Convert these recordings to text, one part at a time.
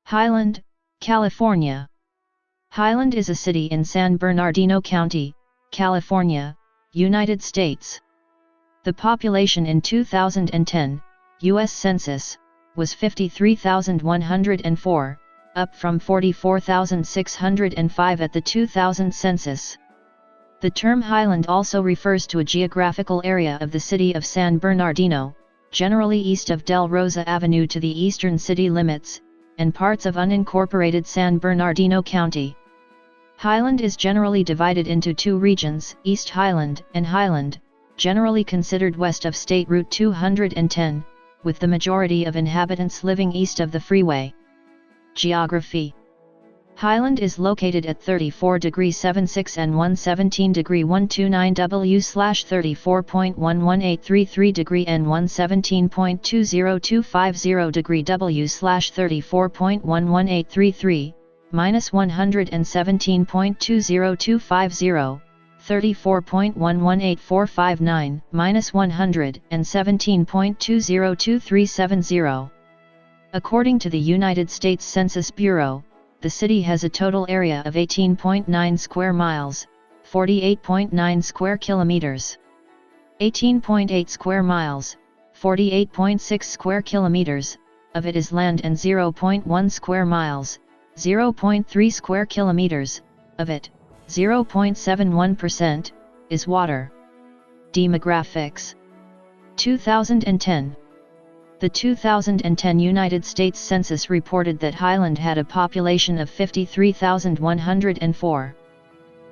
Highland, California. Highland is a city in San Bernardino County, California, United States. The population in 2010, U.S. Census, was 53,104, up from 44,605 at the 2000 census. The term Highland also refers to a geographical area of the city of San Bernardino, generally east of Del Rosa Avenue to the eastern city limits, and parts of unincorporated San Bernardino County. Highland is generally divided into two regions, East Highland and Highland, generally considered west of State Route 210, with the majority of inhabitants living east of the freeway. Geography. Highland is located at 34°76 and 117°129 W/34.11833° and 117.20250° W/34.11833, -117.20250, 34.118459, -117.20237. According to the United States Census Bureau, the city has a total area of 18.9 square miles, 48.9 square kilometers. 18.8 square miles, 48.6 square kilometers, of it is land, and 0.1 square miles, 0.3 square kilometers, of it, 0.71%, is water. Demographics. 2010. The 2010 United States Census reported that Highland had a population of 53,104.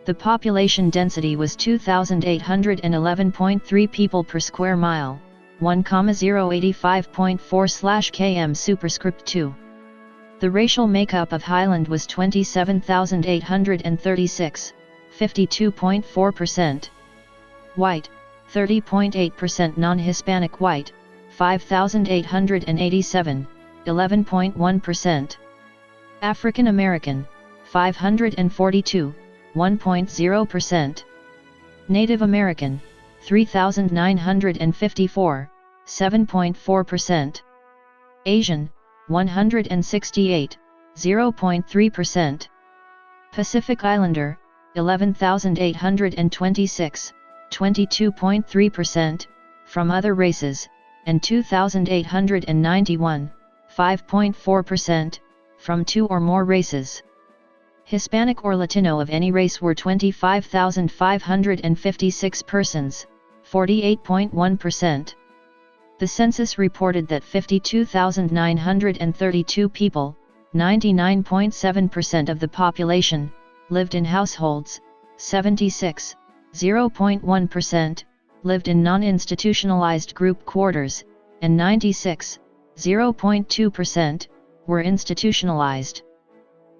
The population density was 2,811.3 people per square mile, 1,085.4/km superscript 2. The racial makeup of Highland was 27,836, 52.4%. White, 30.8%. Non-Hispanic white, 5,887, 11.1%. African American, 542, 1.0%. Native American, 3,954, 7.4%. Asian, 168, 0.3%. Pacific Islander, 11,826, 22.3%, from other races, and 2,891, 5.4%, from two or more races. Hispanic or Latino of any race were 25,556 persons, 48.1%. The census reported that 52,932 people, 99.7% of the population, lived in households, 76, 0.1%, lived in non-institutionalized group quarters, and 96, 0.2%, were institutionalized.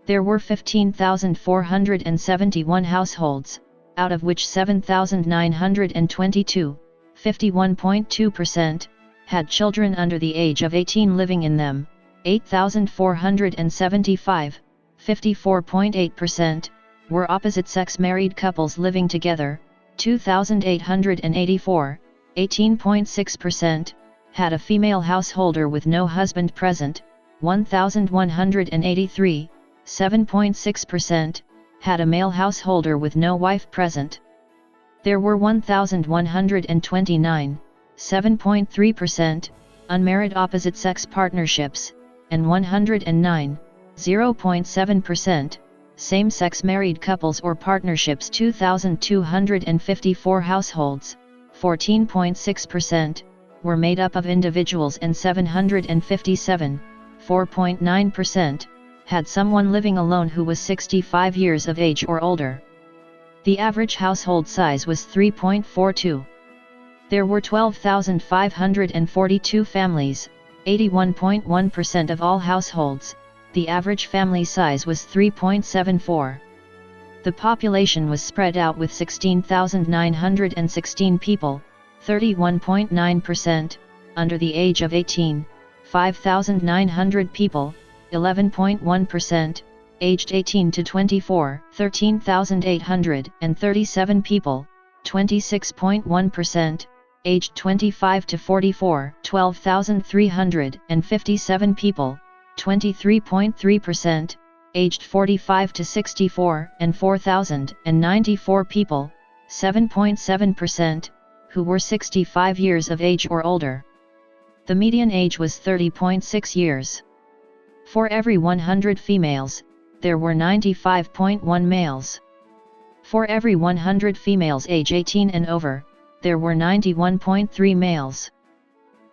There were 15,471 households, out of which 7,922, 51.2%, had children under the age of 18 living in them, 8,475, 54.8%, were opposite-sex married couples living together, 2,884, 18.6%, had a female householder with no husband present, 1,183, 7.6%, had a male householder with no wife present. There were 1,129, 7.3%, unmarried opposite-sex partnerships, and 109, 0.7%, same-sex married couples or partnerships. 2,254 households, 14.6%, were made up of individuals, and 757, 4.9%, had someone living alone who was 65 years of age or older. The average household size was 3.42. There were 12,542 families, 81.1% of all households. The average family size was 3.74. The population was spread out with 16,916 people, 31.9%, under the age of 18, 5,900 people, 11.1%, aged 18 to 24, 13,837 people, 26.1%, aged 25 to 44, 12,357 people, 23.3%, aged 45 to 64, and 4,094 people, 7.7%, who were 65 years of age or older. The median age was 30.6 years. For every 100 females, there were 95.1 males. For every 100 females age 18 and over, there were 91.3 males.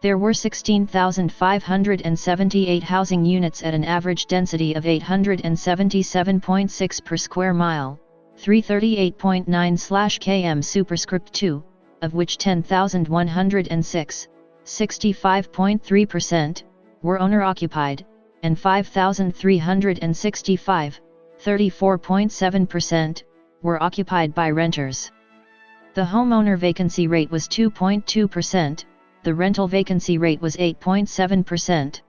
There were 16,578 housing units at an average density of 877.6 per square mile, 338.9/km superscript 2, of which 10,106, 65.3%, were owner-occupied, and 5,365, 34.7%, were occupied by renters. The homeowner vacancy rate was 2.2%, the rental vacancy rate was 8.7%.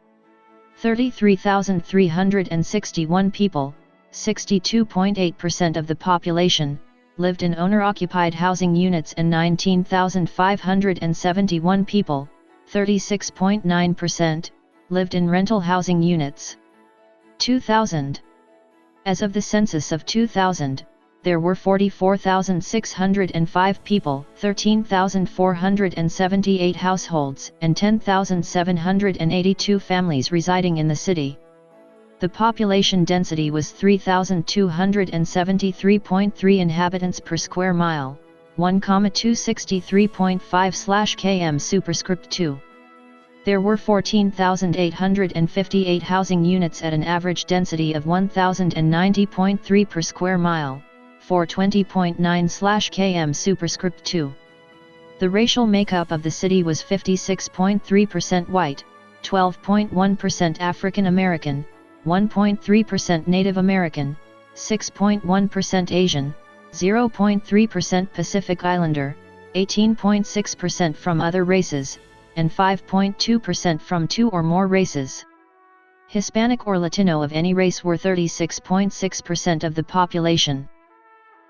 33,361 people, 62.8% of the population, lived in owner-occupied housing units, and 19,571 people, 36.9%, lived in rental housing units. 2000. As of the census of 2000, there were 44,605 people, 13,478 households, and 10,782 families residing in the city. The population density was 3,273.3 inhabitants per square mile, 1,263.5/km superscript 2. There were 14,858 housing units at an average density of 1,090.3 per square mile, 420.9/km superscript 2. The racial makeup of the city was 56.3% white, 12.1% African American, 1.3% Native American, 6.1% Asian, 0.3% Pacific Islander, 18.6% from other races, and 5.2% from two or more races. Hispanic or Latino of any race were 36.6% of the population.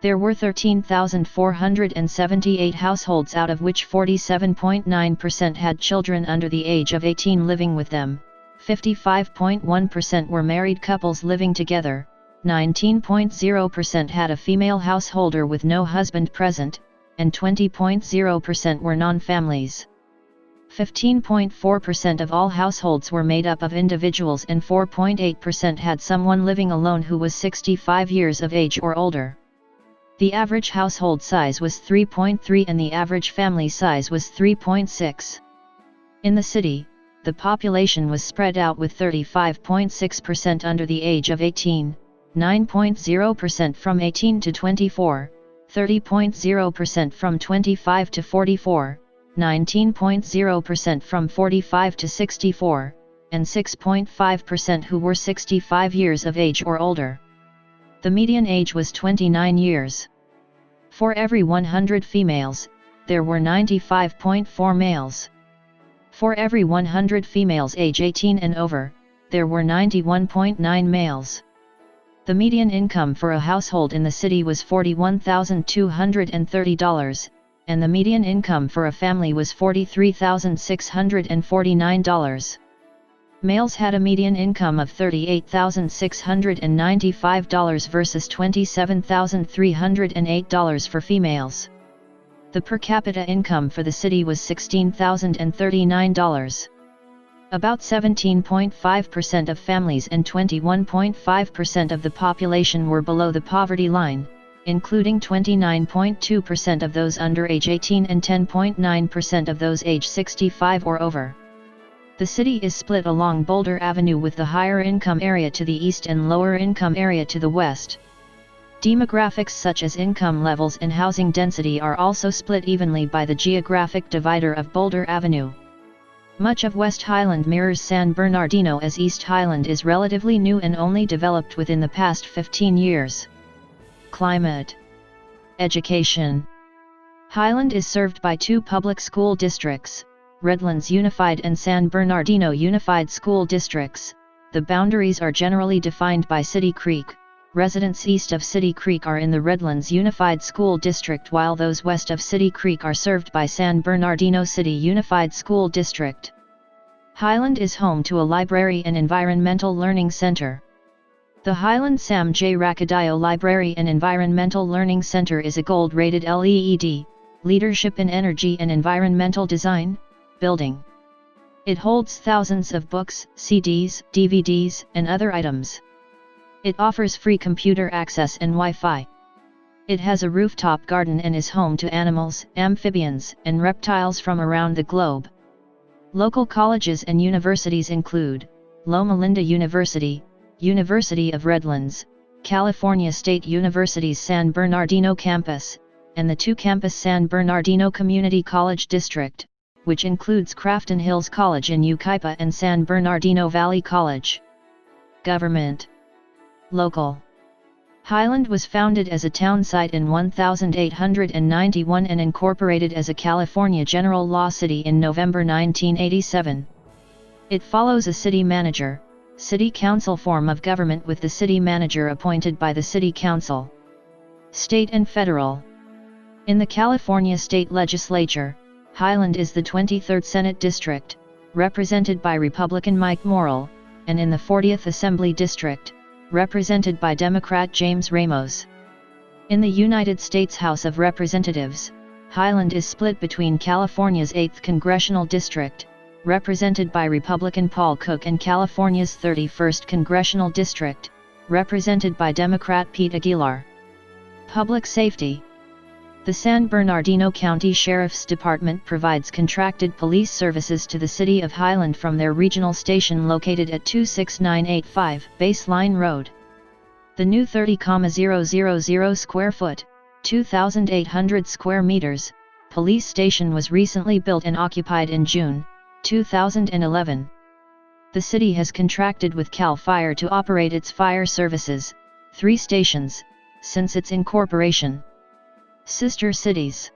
There were 13,478 households, out of which 47.9% had children under the age of 18 living with them, 55.1% were married couples living together, 19.0% had a female householder with no husband present, and 20.0% were non-families. 15.4% of all households were made up of individuals, and 4.8% had someone living alone who was 65 years of age or older. The average household size was 3.3 and the average family size was 3.6. In the city, the population was spread out, with 35.6% under the age of 18, 9.0% from 18 to 24, 30.0% from 25 to 44, 19.0% from 45 to 64, and 6.5% who were 65 years of age or older. The median age was 29 years. For every 100 females, there were 95.4 males. For every 100 females age 18 and over, there were 91.9 males. The median income for a household in the city was $41,230, and the median income for a family was $43,649. Males had a median income of $38,695 versus $27,308 for females. The per capita income for the city was $16,039. About 17.5% of families and 21.5% of the population were below the poverty line, including 29.2% of those under age 18 and 10.9% of those age 65 or over. The city is split along Boulder Avenue, with the higher income area to the east and lower income area to the west. Demographics such as income levels and housing density are also split evenly by the geographic divider of Boulder Avenue. Much of West Highland mirrors San Bernardino, as East Highland is relatively new and only developed within the past 15 years. Climate. Education. Highland is served by two public school districts, Redlands Unified and San Bernardino Unified School Districts. The boundaries are generally defined by City Creek. Residents east of City Creek are in the Redlands Unified School District, while those west of City Creek are served by San Bernardino City Unified School District. Highland is home to a library and environmental learning center. The Highland Sam J. Racadillo Library and Environmental Learning Center is a gold-rated LEED, Leadership in Energy and Environmental Design, building. It holds thousands of books, CDs, DVDs, and other items. It offers free computer access and Wi-Fi. It has a rooftop garden and is home to animals, amphibians, and reptiles from around the globe. Local colleges and universities include Loma Linda University, University of Redlands, California State University's San Bernardino campus, and the two-campus San Bernardino Community College District, which includes Crafton Hills College in Yucaipa and San Bernardino Valley College. Government. Local. Highland was founded as a town site in 1891 and incorporated as a California general law city in November 1987. It follows a city manager, city council form of government with the city manager appointed by the city council. State and federal. In the California state legislature, Highland is the 23rd Senate District, represented by Republican Mike Morrill, and in the 40th Assembly District, represented by Democrat James Ramos. In the United States House of Representatives, Highland is split between California's 8th Congressional District, represented by Republican Paul Cook, and California's 31st Congressional District, represented by Democrat Pete Aguilar. Public safety. The San Bernardino County Sheriff's Department provides contracted police services to the city of Highland from their regional station located at 26985 Baseline Road. The new 30,000 square foot, 2,800 square meters, police station was recently built and occupied in June 2011. The city has contracted with CAL FIRE to operate its fire services, 3 stations, since its incorporation. Sister cities.